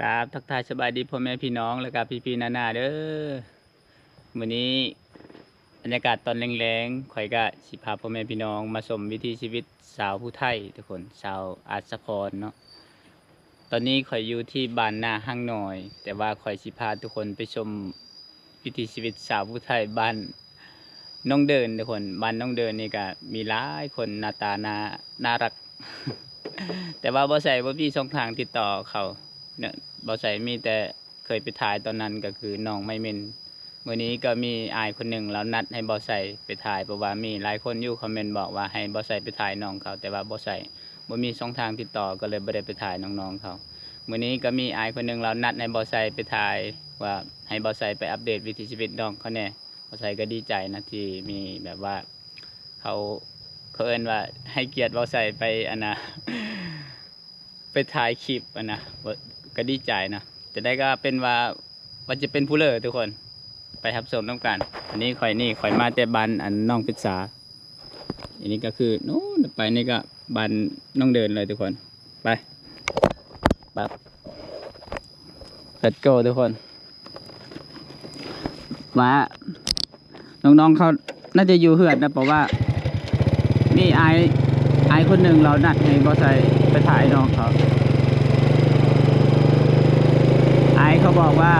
ครับทักทายสบายดีพ่อแม่พี่น้องแล้วก็พี่ๆนาๆเด้อมื้อนี้บรรยากาศตอนแรงๆข่อยก็สิพาพ่อแม่พี่น้องมาชมวิถีชีวิตสาวผู้ไทยทุกคนชาวอาสาพรเนาะตอนนี้ข่อยอยู่ที่บ้านนาห้างหน่อยแต่ว่าข่อยสิพาทุกคนไปชมวิถีชีวิตสาวผู้ไทยบ้านน้องเดินทุกคนบ้านน้องเดินนี่ก็มีหลายคนหน้าตาน่ารัก แต่ว่าบ่ใส่บ่มีช่องทางติดต่อเขาเนี่ยบ่ใส่มีแต่เคยไปถ่ายตอนนั้นก็คือน้องไม่เม่นมื้อนี้ก็มีอายคนหนึ่งแล้วนัดให้บ่ใส่ไปถ่ายเพราะว่ามีหลายคนอยู่คอมเมนต์บอกว่าให้บ่ใส่ไปถ่ายน้องเขาแต่ว่าบ่ใส่บ่มีช่องทางติดต่อก็เลยบ่ได้ไปถ่ายน้องๆเขามื้อนี้ก็มีอายคนหนึ่งแล้วนัดให้บ่ใส่ไปถ่ายว่าให้บ่ใส่ไปอัปเดตวิถีชีวิตน้องเขาแน่บ่ใส่ก็ดีใจนะที่มีแบบว่าเขาเอิ้นว่าให้เกียรติบ่ใส่ไปอันน่ะ ไปถ่ายคลิปนะก็ดีใจนะจะได้ก็เป็นว่าจะเป็นผู้เลิศทุกคนไปรับชมน้ำกันอันนี้ข่อยมาแต่บ้านอันน้องปรึกษาอันนี้ก็คือนู้นไปนี่ก็บ้านน้องเดินเลยทุกคนไปปั๊บ let's go ทุกคนว่าน้องๆเขาน่าจะอยู่เหือดนะเพราะว่านี่ไอคนหนึ่งเรานัดให้บอสใส่ไปถ่ายน้องเขาไอเขาบอกว่า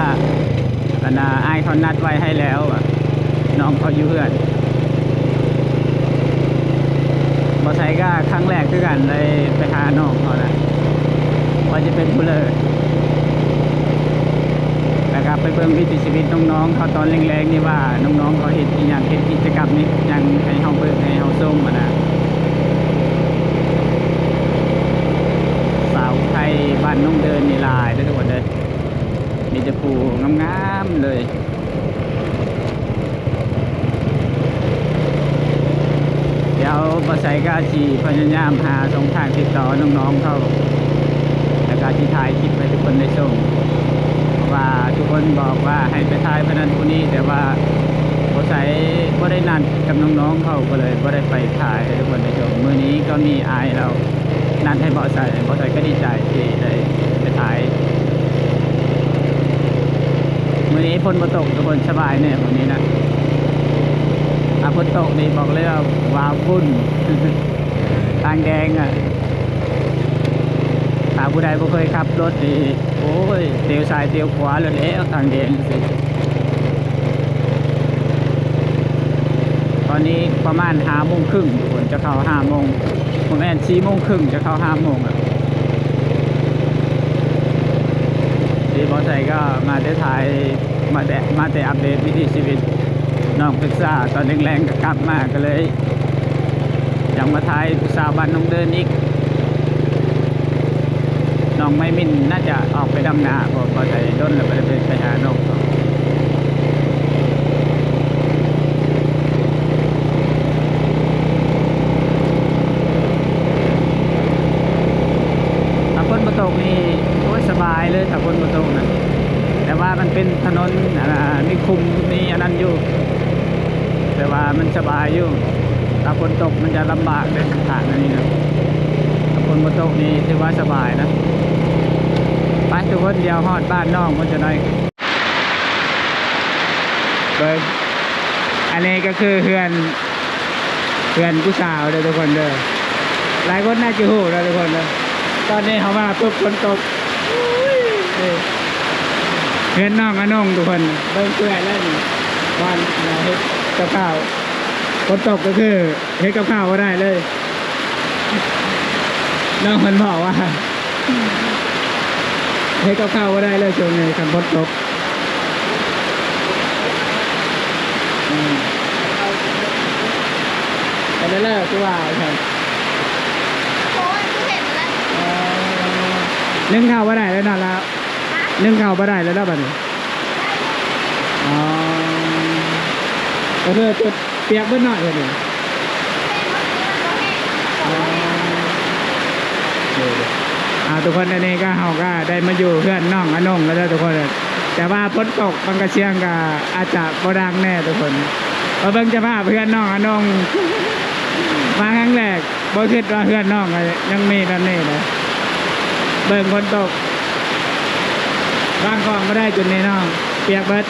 ไอเขานัดไว้ให้แล้วน้องเขาอยู่เพื่อนบอสใส่ก็ครั้งแรกด้วยกันเลยไปหาน้องเขานะว่าจะเป็นผู้เลิศแล้วก็ไปเบิ่งวิถีชีวิตน้องๆเขาตอนแรงๆนี่ว่าน้องๆเขาเห็นอย่างเห็นกิจกรรมนี้ยังให้เขาเบิ่งให้เขาชมนะไทยบ้านน้องเดินนี่ลายได้ทุกคนเลยมีจะปูงามๆเลยเดี๋ยวปะไซก็ชีพยายามหาช่องทางติดต่อน้องๆเขาแล้วก็ที่ถ่ายคลิปให้ทุกคนได้ชมเพราะว่าทุกคนบอกว่าให้ไปถ่ายพนันคนนี้แต่ว่าปะไซก็ได้นัดกับน้องๆเขาก็เลยก็ได้ไปถ่ายให้ทุกคนได้ชมมื้อนี้ก็มีอายเรานัดให้บอสใส่ก็ดีใจที่ได้ไปถ่ายมื้อนี้ฝนตกทุกคนสบายเนี่ยวันนี้นะฝนตกนี่บอกเลยว่าว้าวฝุ่น ทางแดงถ้าผู้ใดบ่เคยขับรถนี่โอ้ยเตียวซ้ายเตียวขวาเลยแล้วทางแดงสิตอนนี้ประมาณ5:30ทุกคนจะเข้า5:00ผมแม่น4:30จะเข้า5:00ที่บอสใส่ก็มาได้ถ่ายมาแต่อัปเดตวิถีชีวิตน้องปรึกษาตอนแรงๆก็กลับมาก็เลยยังมาถ่ายสาวบ้านน้องเดินอีกน้องไม่มินน่าจะออกไปดำนาเพราะบอสใส่ด้นแล้วไปหาน้องตกนี่โอ้ยสบายเลยถ้าฝนตกนะแต่ว่ามันเป็นถนนนี่คุมนี่อันนั้นอยู่แต่ว่ามันสบายอยู่ถ้าฝนตกมันจะลำบากในทางนี้นะถ้าฝนตกนี่ถือว่าสบายนะไปทุกคนเดียวฮอดบ้านน้องมันจะได้โดยอันนี้ก็คือเพื่อนผู้สาวเลยทุกคนเลยหลายคนน่าจะหูเลยทุกคนเลยตอนนี้เขามาปุ๊บฝนตกเห็นน้องกับน้องทุกคนเบิ่งเปื่อยแล้วนี่วันเฮ็ดกับข้าวฝนตกก็คือเฮ็ดกับข้าวก็ได้เลยน้องมันบอกว่าเฮ็ดกับข้าวก็ได้เลยช่วงนี้ฝนตกแต่เลิกตัวครับนึ่งข้าวบ่ได้แล้วนอนแล้วนึ่งข้าวบ่ได้แล้วบัดนี้อ๋อก็คือจุดเปียกเบิ้ลหน่อยเลยทุกคนในนี้ก็เฮาก็ได้มาอยู่เพื่อนน้องอนงแล้วทุกคนแต่ว่าฝนตกบางกระเชียงก็อาจจะบ่ดังแน่ทุกคนเพราะเบิ่งจะพาเพื่อนน้องอนงมาครั้งแรกบ่คิดว่าเพื่อนน้องยังมีแบบนี้เลยเบิ่งฝนตก วางของไม่ได้จนในน้องเปียกเบิด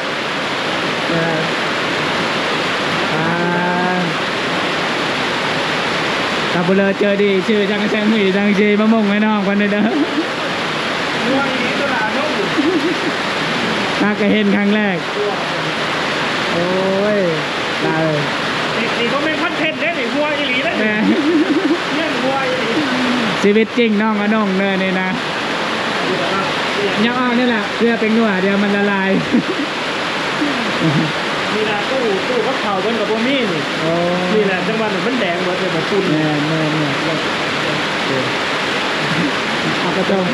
ตาบุเลเจอดีชื่อจังแซงมีจังชีมะม่วงให้น้องคนเด้อถ้าก็เห็นครั้งแรกโอ้ยตายเลยนี่เขาเป็นคอนเทนต์เนี่ยนี่วัวอีหลีนะเนี่ยวัวอีหลีชีวิตจริงน้องก็น้องเนินนี่นะยังอ้อนี่แหละเพื่อเป็นนัวเดี๋ยวมันละลายนี่แหละตู้เขาเผาเป็นกับพวกนี้นี่แหละจังหวัดมันแดงหมดเลยแบบฝุ่นเนี่ยเอากระจง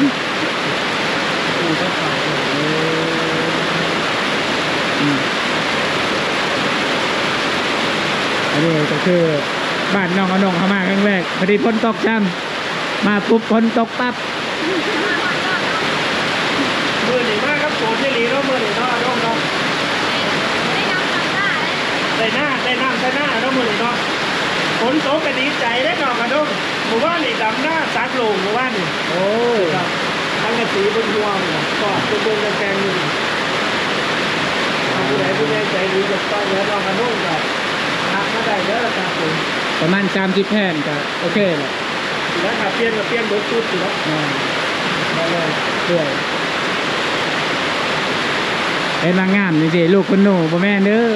ตู้เขาเผาอันนี้ก็คือบ้านน้องเข้ามาครั้งแรกพอดีฝนตกช่ำมาปุ๊บฝนตกปั๊บมือหนีมากครับโผล่ที่ลีแล้วมือหนีเนาะน้องเนาะได้น้ำแล้วมือหนีเนาะฝนตกก็ดีใจได้น้องกันน้องหมู่บ้านนี่ดำหน้าซักลงหมู่บ้านนี่โอ้ครับทั้งกระสีบนหัวก็เป็นแกงอยู่ผู้ใดใจดีจะต้องเลี้ยงน้องกันน้องกับหักมาได้เยอะครับผมประมาณ30แผ่นก็โอเคแหละแล้วขับเปลี่ยนเบิร์ดชุดอยู่แล้วมาเลยด้วยเห็นนางงามนี่สิลูกคุณหนูพ่อแม่เด้อ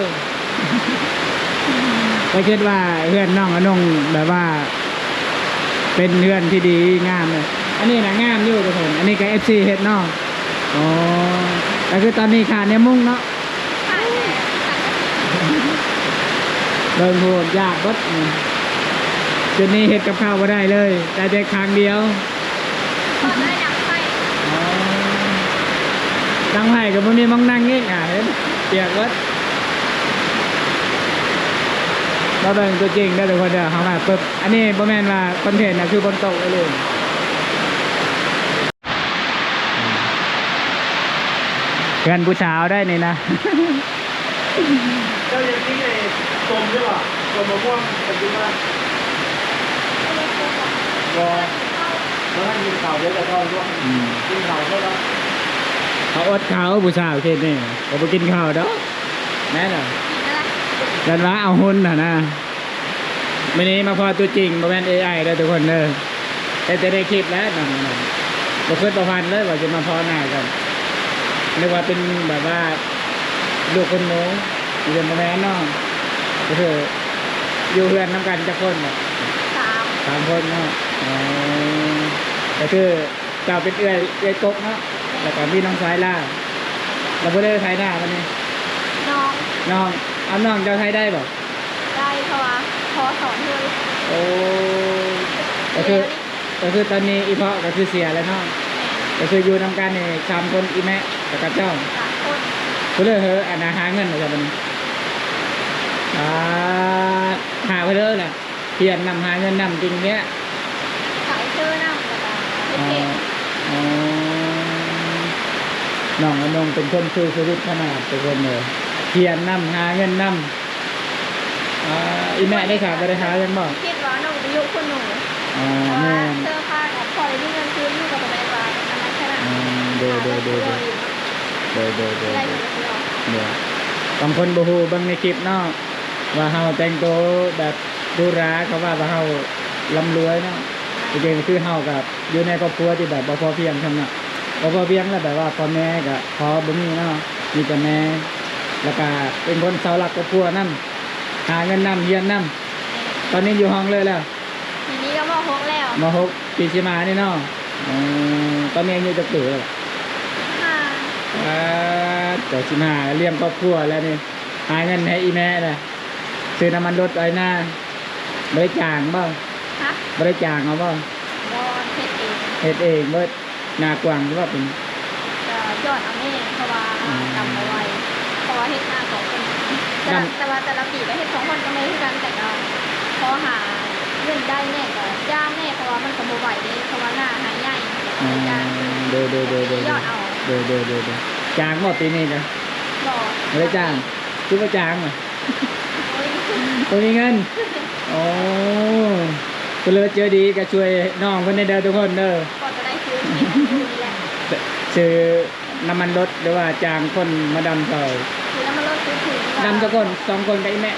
ก็คิดว่าเพื่อนน้องอนงแบบว่าเป็นเพื่อนที่ดีงามเลยอันนี้นะงามอยู่ทุกคนอันนี้ก็FCเฮ็ดน้องอ๋อแต่คือตอนนี้ขาดเนี่ยมุ่งเนาะเดินโหดยากรถจุดนี้เฮ็ดกับข้าวมาได้เลยแต่จะครั้งเดียวได้ดังไฟดังไฟกับมันมีมองนั่งเงี้ยเห็นเปียกรถเราเป็นตัวจริงได้ทุกคนเด้อเขามาปุ๊บอันนี้บ่แม่นว่าคอนเทนต์นะคือบนโต๊ะเลยเพื่อนผู้สาวได้นี่นะเจ้าอย่างนี้เลยกลมใช่ป่ะกลมมะม่วงปัจจุบันก็แล้วให้กินข่าวเยอะแต่ก็ร่วงกินข่าวเท่านั้นเขาอดข้าวผู้สาวเช่นนี่เขาไปกินข้าวเด้อแน่นอนกันว่าเอาหุ่นนะวันนี้มาพอตัวจริงมาเป็น AI ได้ทุกคนเด้อแต่จะได้คลิปแล้วนะเราเพิ่งประพันธ์เลยว่าจะมาพอหน้ากันเรียกว่าเป็นแบบว่าลูกคนโน้นเรียนมาแม่น้องก็คืออยู่เพื่อนน้ำกันจะคนแบบ3 คนเนาะก็คือเจ้าเป็นเอื้อยกกเนาะแล้วก็พี่น้องสายล่าเราไม่ได้ใช้หน้าวันนี้น้องเอาน้องเจ้าไทยได้บ่ได้เพราะว่าพอสอนเลยโอ้ก็คือตอนนี้อีพ่อก็คือเสียแล้วเนาะก็คืออยู่นำกันนี่3 คนอีแม่กับเจ้า3 คนก็เลยอันหาเงินมาจากมันหาไปเลยแหละเพียรนำหาเงินนำจริงเนี้ยขายเชื่อนำแล้วก็น้องอนงเป็นคนสู้ชีวิตขนาดเป็นคนเลยเพียรนำหาเงินนำอีแม่ได้ข่าวได้หายังบอกคิดว่าน้องจะยุคนหนูแม่เสื้อผ้ากับพอได้เงินซื้ออยู่กับแม่บ้านอันนั้นแค่นั้นเดี๋ยวบางคนบูฮูบางในคลิปเนาะว่าเฮาแต่งตัวแบบดูราเขาว่าเฮาร่ำรวยเนาะจริงๆคือเฮากับอยู่ในครอบครัวที่แบบบ่พอเพียงทั้งนั้นบ่พอเพียงแล้วแบบว่าพ่อแม่ก็พอบ่มีเนาะมีแต่แม่แล้วก็เป็นคนเสาหลักครอบครัวนั่นหาเงินนำเฮียนนำตอนนี้อยู่ห้องเลยแล้วทีนี้ก็ม.6แล้วม.6ปีชิมานี่เนาะตอนนี้อายุจะกี่แล้วแต่15เลี้ยงครอบครัวแล้วนี่หาเงินให้อีแม่เลยซื้อน้ำมันรถไอ้หน้าบริจาคบ้างบริจาคเอาบ้างเฮ็ดเองเบิดหน้ากว้างหรือว่าเป็นยอดเอาแม่เพราะว่าจำเอาไว้เพราะว่าเฮ็ดหน้า2 คนแต่ว่าแต่ละปีก็เฮ็ด2 คนก็ไม่เหมือนกันแต่ก็พอหาเงินได้แน่ก็ย่างแน่เพราะว่ามันก็บ่ไหวเด้เพราะว่าหน้าหายใหญ่เดี๋ยอดเอาจางบ่ปีนี้นะไม่ได้จ้างคือว่าจางอ่ะตัวมีเงินโอ้ก็เลยเจอดีก็ช่วยน้องคนในเด้อทุกคนเด้อก็จะได้ซื้อนี่แหละซื้อ น้ำมันรถหรือว่าจ้างคนมาดำซอย คือน้ำมันรถคือถึง ดำทุกคน2 คนได้แม่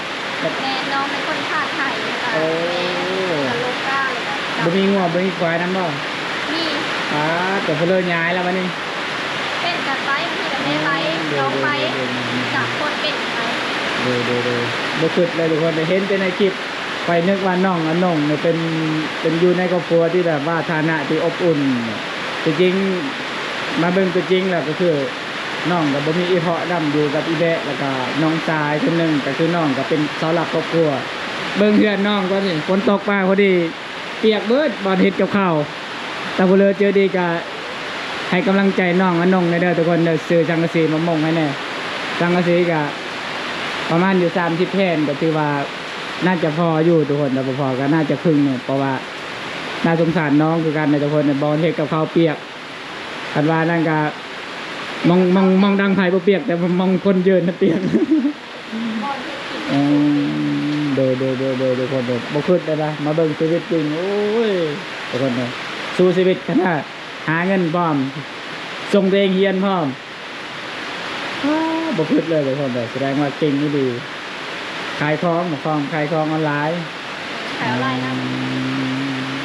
แม่น้องเป็นคนขาดไทยค่ะ โอ้ แม่กับโลก้าเลยค่ะ บ่มีงัวบ่มีควายนำบ่ มี แต่เพิ่นเลยย้ายแล้ววันนี้ เป็นกับไซส์ที่กับแม่ไซส์น้องไปจากคนเป็นไป ดูบ่คิดเลยทุกคนได้เห็นแต่ในคลิปไปนึกว่าน้องอนงเนี่ยเป็นอยู่ในครอบครัวที่แบบว่าฐานะที่อบอุ่นจริงๆมาเบิ่งตัวจริงแล้วก็คือน้องก็บ่มีอีเพาะดำอยู่กับอีแบะแล้วก็น้องชายคนหนึงก็คือน้องก็เป็นเสาหลักครอบครัวเบิ่งเพื่อนน้องก็นี่ฝนตกมาพอดีเปียกเบิดบ่เฮ็ดกับข้าวแต่บ่เลยเจอดีก็ให้กำลังใจน้องอนงในเด้อทุกคนเด้อซื้อสังกะสีมามงให้แน่สังกะสีก็ประมาณอยู่30แผ่นก็ถือว่าน่าจะพออยู่ทุกคนแต่บ่พอก็น่าจะครึ่งเนี่ยเพราะว่าน่าสงสารน้องคือกันในทุกคนเนี่ยบ่เฮ็ดกับข้าวเปียกคันว่านั่นก็มองดังไผบ่เปียกแต่มองคนยืนน่ะเปียก บอลเทคกิน โดยทุกคนบ่คิดได้ป่ะมาเบิ่งชีวิตจริงโอ้ยทุกคนเนี่ยสู้ชีวิตขนาดหาเงินพร้อมส่งตัวเองเรียนพร้อมบ่คิดเลยทุกคนแสดงว่าเก่งนี่ดีขายของขายของออนไลน์ ขายอะไรนะ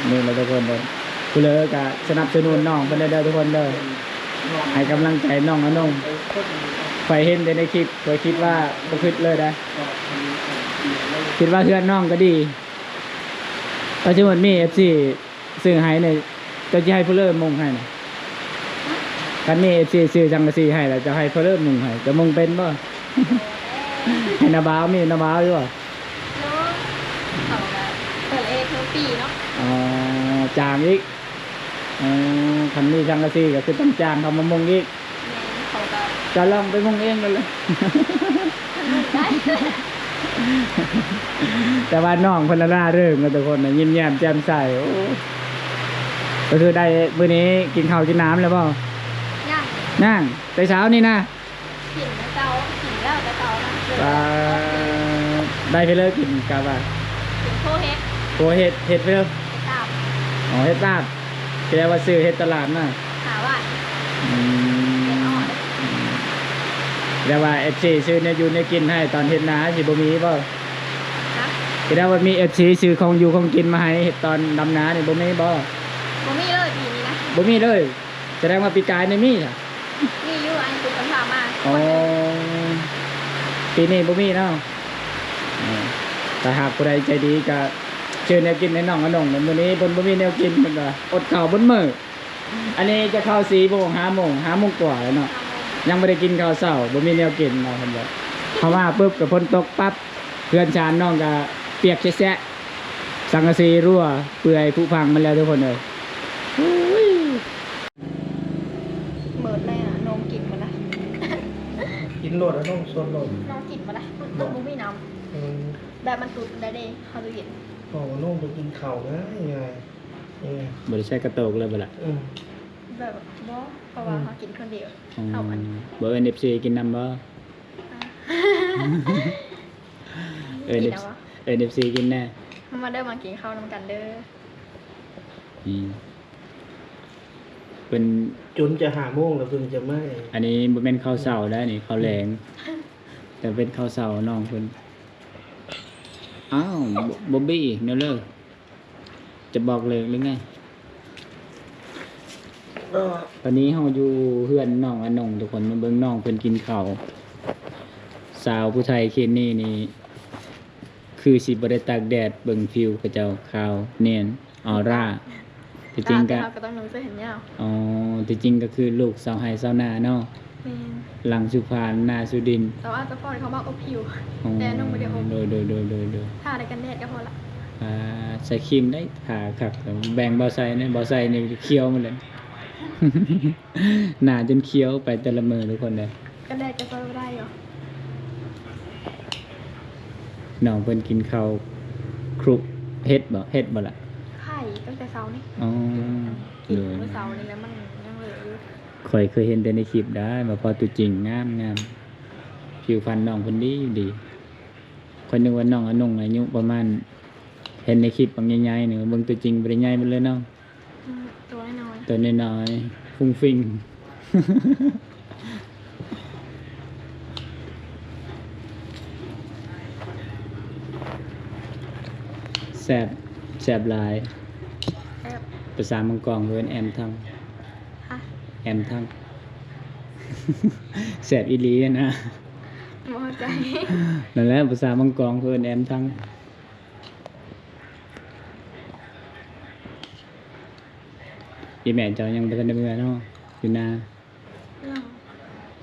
นี่แหละทุกคนเด้อผู้เลยก็สนับสนุนน้องเพิ่นเด้อทุกคนเด้อให้กำลังใจน้องอนงไปเห็นแต่ในคลิปเคยคิดว่าบ่คิดเลยนะคิดว่าเพื่อนน้องก็ดีปัจจุบันมี FC ซื้อให้เนี่ยจะให้ผู้เริ่มมงให้น่ะคันมี FC ซื้อจังกะสีให้แล้วจะให้ผู้เริ่มมงให้จะมงเป็นบ่ ให้นาบาวมีนาบาวอยู่บ่ เนาะเขาแบบเปิดเอทปีเนาะ อ๋อจางอีกคันมีจังกะสีก็คือต้องจ้างเขามามงอีก เขาแบบ จะลองไปมงเองกันเลย ได้ แต่ว่าน้องเพนละล่าเริ่มกันทุกคนนะยิ้มแย้มแจ่มใสโอ้ก็คือได้มื้อนี้กินข้าวกินน้ำแล้วเปล่า ย่าง นั่งแต่เช้านี่นะ กินเตากินแล้วแต่เตานะ ได้ไปเลยกินกาบะ กินโคเฮ็ด โหเห็ดไปเลย ตาบ อ๋อเห็ดลาบแปลว่าซื้อเห็ดตลาดน่ะ หาว่า อื เป็น ม อ่อน แต่ว่า FC ซื้อเนี่ยอยู่ในกินให้ตอนเฮ็ดนาสิบ่มีบ่ นะ แต่ว่ามี FC ซื้อของอยู่ของกินมาให้ตอนดำนานี่บ่มีบ่ บ่มีเลยปีนี้นะ บ่มีเลยแสดงว่าปีกายนี่มีค่ะ มีอยู่อันตุกกันพามา อ๋อปีนี้บ่มีเนาะแต่หากผู้ใดใจดีก็เชิญแนวกินให้น้องอนงเดี๋ยวมื้อนี้เพิ่นบ่มีแนวกินเพิ่นก็อดข้าวเบิ่มื้ออันนี้จะเข้า4 โมง5 โมง5 โมงกว่าแล้วเนาะยังบ่ได้กินข้าวเช้าบ่มีแนวกินเนาะเพิ่นบอกเพราะว่าปุ๊บก็ฝนตกปั๊บเพื่อนชานน้องก็เปียกแฉะๆสังกะสีรั่วเปื่อยผุพังมันแล้วทุกคนเลยอุ้ย เบิดเลยอ่ะนมกินมาละ กินโหลดแล้วต้องโซนโหลด น้องกินมาละนมบ่มีน้ำแบบมันตุดได้เด้เขาจะเห็น โอ้นุ่งไปกินเข่านะยังไงยังไง บ่ได้ใช้กระโตกเลยบ่ล่ะ แบบบ่เพราะว่าเขากินคนเดียว อืม เอาอัน บ่เอิ้น FC กินนำบ่เอิ้น กิน FC เอาวะ เอิ้น FC กินแน่ มาเด้อมากินข้าวนำกันเด้อ อืมเป็น จนจะหาโมงแล้วเพิ่งจะไม่ อันนี้บ่แม่นข้าวเช้าได้นี่ข้าวแลงแต่เป็นข้าวเช้าน้องเพิ่นอ้าวบอบบี้เนเลิกจะบอกเลยหรือไง ก็ ตอนนี้เฮาอยู่เฮือนน้องอนงทุกคนมาเบิ่งน้องเพิ่นกินข้าวสาวผู้ไทยเคนนี่นี่คือสิบ่ได้ตากแดดเบิ่งผิวเขาเจ้าขาวเนียนออร่าที่จริงก็ ก็ต้องนุ่งเสื้อแขนยาว อ๋อที่จริงก็คือลูกสาวไห้สาวนาเนาะ แม่น หลังสุพรรณนาสุดินทร์ แต่ว่าตะฟอนเขาบอกอบผิว อ๋อ แต่นุ่งไม่ได้อบ โดย ทาอะไรกันแดดก็พอละ ใส่ครีมได้ขาขักแบ่งเบาใส่เนี่ยเบาใส่นี่เคี้ยวมันเลย หนาจนเคี้ยวไปแต่ละมือทุกคนเลย กันแดดก็ใส่ไม่ได้หรอ น้องเพิ่นกินข้าวครุกเฮ็ดบ่ล่ะ ไข่ตั้งแต่เช้านี่ อ๋อ กิน เลย เมื่อเช้านี่แล้วมันยังเหลืออยู่ ข่อยเคยเห็นแต่ในคลิปได้มาพอตัวจริงงามผิวพรรณน้องเพิ่นดีคนนึกว่าน้องอนงอายุประมาณเห็นในคลิปบางใหญ่ๆนี่เบิ่งตัวจริงบ่ได้ใหญ่หมดเลยเนาะ ตัวน้อย ตัวน้อยๆฟุ้งฟิ้ง ซ่บแซ่บหลาย แอบ ภาษามังกรเพิ่นแอมทั้ง ฮะ แอมทั้ง แซ่บอีหลีอะนะ บ่เข้าใจ นั่นแหละภาษามังกรเพิ่นแอมทั้งอีแม่เจ้ายังบ่ทันได้เมื่อเนาะอยู่นา เรื่อง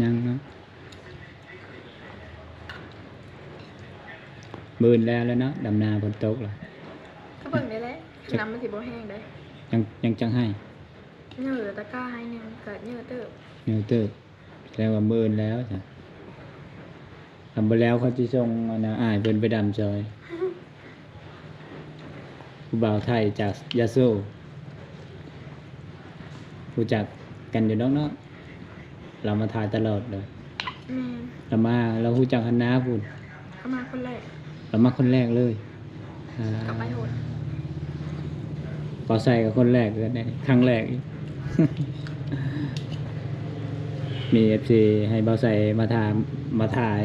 ยังเนาะมื้อแล้วเนาะดำนาฝนตกแล้ว ก็เบิ่งได้แหละน้ำมันสิบ่แห้งได้ ยังจังให้ เหนื่อยตะกร้าให้หนึงก็เหนื่อยเติบ เนื้อเติบแสดงว่ามื้อแล้วจ้ะทำไปแล้วเขาสิส่งอันน่ะอ้ายเพิ่นไปดำซอยผู้บ่าวไทยจากยะโสรู้จักกันอยู่เนาะเรามาถ่ายตลอดเลย แม่น เรารู้จักคณะพูด เข้ามาคนแรก เรามาคนแรกเลยอ่าก ลับไปโหด พอใส่กับคนแรกเลยได้ครั้งแรกอีก มี FC ให้เบาใส่มาถ่าย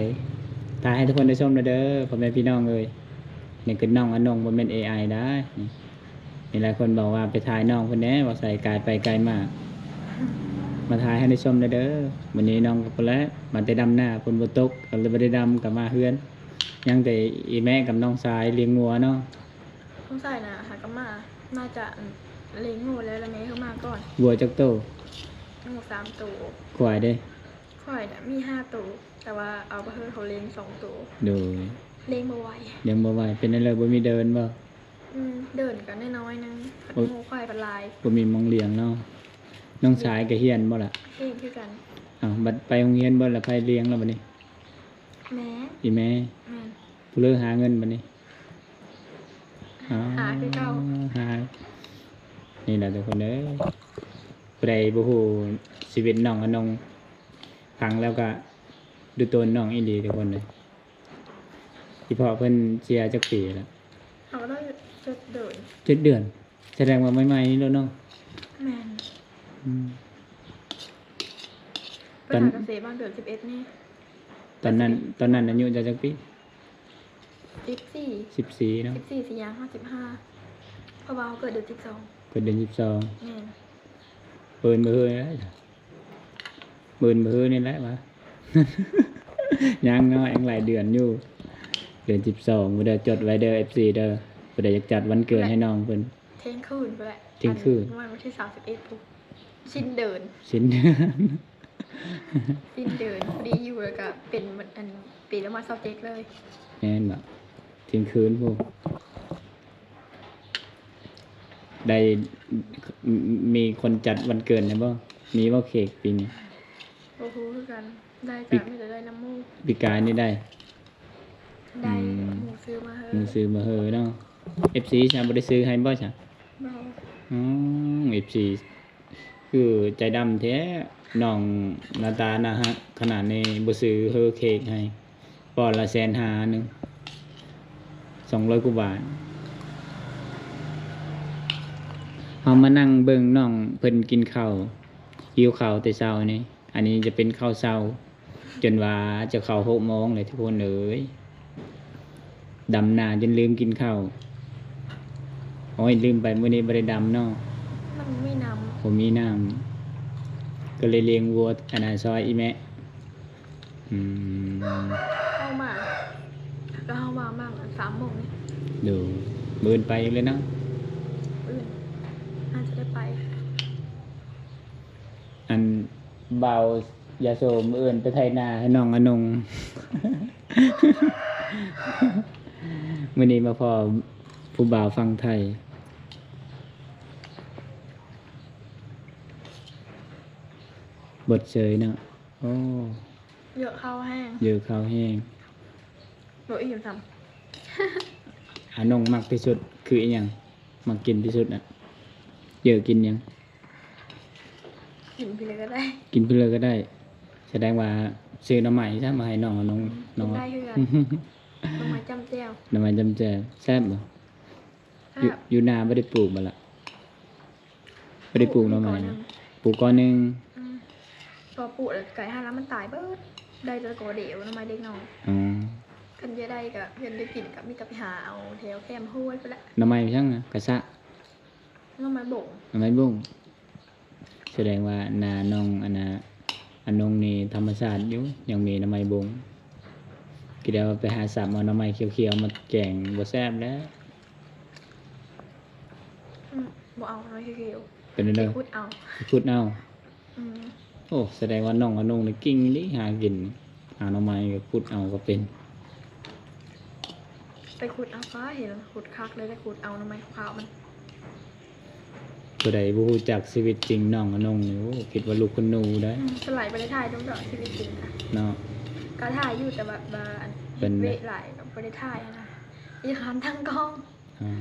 ให้ทุกคนได้ชมหน่อยเด้อพ่อแม่พี่น้องเลยนี่คือน้องอนงบ่แม่น AI ได้นี่มีหลายคนบอกว่าไปถ่ายน้องคนนี้เบาใส่ไกลไปไกลมาก มาถ่ายให้ได้ชมหน่อยเด้อวันนี้น้องกับคนแล้วมาแต่ดำหน้าคนบ่ตกก็เลยบ่ได้ดำกลับมาเฮือน ยังแต่อีแม่กับน้องชายเลี้ยงงัวเนาะ สงสัยนะหาก็มาน่าจะเลี้ยงงูแล้วแม่เข้ามาก่อน วัวจักโต งู3ตัว ควายเด้ ข่อยน่ะมี5ตัวแต่ว่าเอาไปเฮ็ดเขาเลี้ยง2ตัว โดย เลี้ยงบ่ไหว เลี้ยงบ่ไหวเป็นอะไรบ่มีเดินบ่ เดินกันน้อยๆนึง โอ๊ย งูควายเป็นลาย บ่มีหมองเลี้ยงเนาะน้องชายก็เฮียนบ่ล่ะ เองคือกัน อ้าวบัดไปโรงเรียนบ่ล่ะไผเลี้ยงแล้วบัดนี้ แม่ อีแม่ แม่น ผู้เลิกหาเงินบัดนี้อ๋อ หาคือเก่า หานี่แหละทุกคนเด้อผู้ใดบ่ฮู้ชีวิตน้องอนงฟังแล้วก็ดูตนน้องอีหลีทุกคนเลยที่พ่อเพิ่นเสียจักปีแล้ว เขาก็ต้องจะเดิน 7 เดือน แสดงว่าใหม่ๆนี่แล้วเนาะ แม่น อืม ไปหาเกษตรบ้านเดือน11นี่ ตอนนั้นอายุจะจักปี 14 14เนาะ 14สิงหา55เพราะว่าเขาเกิดเดือน12 เกิดเดือน แม่น 12เปิ้นบ่เฮ้ยได้จ้ะเปิ้นบ่เฮ้ยนี่แหละวะ ยังเนาะยังหลายเดือนอยู่ เดือน12บ่ได้จดไว้เด้อ FC เด้อบ่ได้อยากจัดวันเกิดให้น้องเพิ่น เที่ยงคืนไปแหละ เที่ยงคืน วันที่31ปุ๊บสิ้นเดิน สิ้นเดือน สิ้นเดินพอดีอยู่แล้วก็เป็นเหมือนอันปีแล้วมา27เลย แม่นบ่เที่ยงคืนพวกได้มีคนจัดวันเกิดนะบ่มีบ่เค้กปีนี้ โอ้โหคือกันได้ ปิ จ้ะไม่ได้น้ำมูก ปีกายนี่ได้ ได้ อืม หมูซื้อมาเฮ้ มึงซื้อมาเฮอเนาะ FC ฉันบ่ได้ซื้อให้บ่จ้ะ เบา อ๋อ FC คือใจดำแท้น้องหน้าตานะฮะขนาดนี้บ่ซื้อเฮอเค้กให้ปอนละ150,000 200 กว่าบาทเฮามานั่งเบิ่งน้องเพิ่นกินข้าวหิวข้าวแต่เช้านี่อันนี้จะเป็นข้าวเช้า จนว่าจะเข้า6 โมงเลยทุกคนเอ้ยดำนาจนลืมกินข้าวโอ้ยลืมไปมื้อนี้บ่ได้ดำเนาะ มันไม่น ผมมีน้ำก็เลยเลี้ยงวัวอันนั้นซอยอีแม่อืม ำเข้ามาก็เข้ามาบ้าง3 โมงนี่ ดูเบินไปเลยเนาะ อื่นน่าจะได้ไป อันเบายาโสมเอื่นไปไทยนาให้น้องอนง มื้อนี้มาพอผู้บ่าวฟังไทยบทเชยเนาะโอ้ เยอะเข้าแห้ง เยอะข้าวแห้ง โดยอิ่มท อนงมักที่สุดคืออีหยังมักกินที่สุดน่ะเยอะกินหยัง ำกินไปเลยก็ได้ กินเพื่อก็ได้ แสดงว่าซื้อน้ำใหม่ใช่มาให้น้องน้อง กินได้คือกันลงมาจำแจ้ว น้ำใหม่จำแจแซ่บบ่อยู่ ครับ อยู่นาไม่ได้ปลูกมาละไม่ได้ปลูกน้ำใหม่นะปลูกก้อนหนึง พอปลูกแล้วไก่ห้าแล้วมันตายเบิดได้แต่กอเดียวน้ำไม้เล็กน้อย อ๋อ คันเยอะได้ก็เพิ่นได้กินก็มีแต่ไปหาเอาแถวแคมห้วยไปละ หน่อไม้ช่างนะกระซะ น้องไม้บ่ง หน่อไม้บุ้งแสดงว่านาน้องอันนงนี่ธรรมชาติอยู่ยังมีหน่อไม้บุ้งก็เดี๋ยวไปหาสับเอาหน่อไม้เขียวๆมาแกงบ่แซ่บแล้ว บ่เอาน้อยคือ เป็นเด้อ พูดเอา พูดเอา อืม โอ้แสดงว่าน้องอันนงนี่กิ่งนี่หากินหาหน่อไม้ก็พูดเอาก็เป็น ไปขุดเอาฟ้าเห็นขุดคักเลยได้ขุดเอาน้ำไม้ขาวมัน ผู้ใดบ่รู้จักชีวิตจริงน้องอันนงนี่โอ้คิดว่าลูกคนหนูได้ สไลด์ไปได้ถ่ายต้องดอกชีวิตจริงค่ะ เนาะ ก็ถ่ายอยู่แต่แบบอัน เป็น เวทหลายกับไปได้ถ่ายนะอีกครั้งทั้งกล้อง อ่า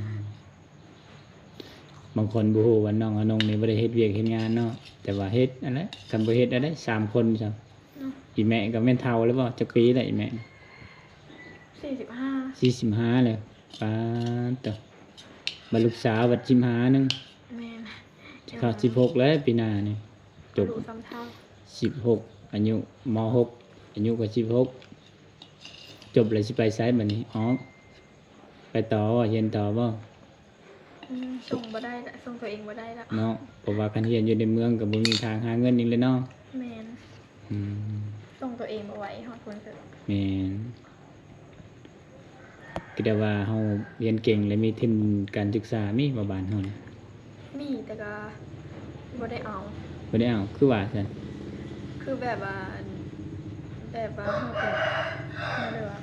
บางคนบ่ฮู้ว่าน้องอนงนี่บ่ได้เฮ็ดเวียกเฮ็ดงานเนาะแต่ว่าเฮ็ดอันนั้นคันบ่เฮ็ดอันนั้น3คนจ้ะอีแม่ก็แม่นเฒ่าแล้วบ่จักปีแล้วอีแม่ 45 45แล้วปาดตะบัดลูกสาวบัด15นึง แม่น สิเข้า16แล้วปีหน้านี่จบ ดูซ้ำเท่า 16อายุม6อายุก็16จบแล้วสิไปไสบัดนี้อ๋อไปต่อเรียนต่อบ่ ส่งบ่ได้ละส่งตัวเองบ่ได้ละ เนาะเพราะว่าคันเรียนอยู่ในเมืองก็บ่มีทางหาเงินอีกเลยเนาะ แม่น อืม ส่งตัวเองบ่ไหวฮอดคนเกิด แม่นก็ได้ว่าเฮาเรียนเก่งและมีทุนการศึกษามีบ่บ้านเฮานี่ มีแต่ก็บ่ได้เอา บ่ได้เอาคือว่าซั่น คือแบบว่าเฮาเป็นนั่นเลยว่า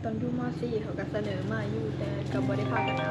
ตอนอยู่ม .4 เขาก็เสนอมาอยู่แต่ก็บ่ได้พากันเอา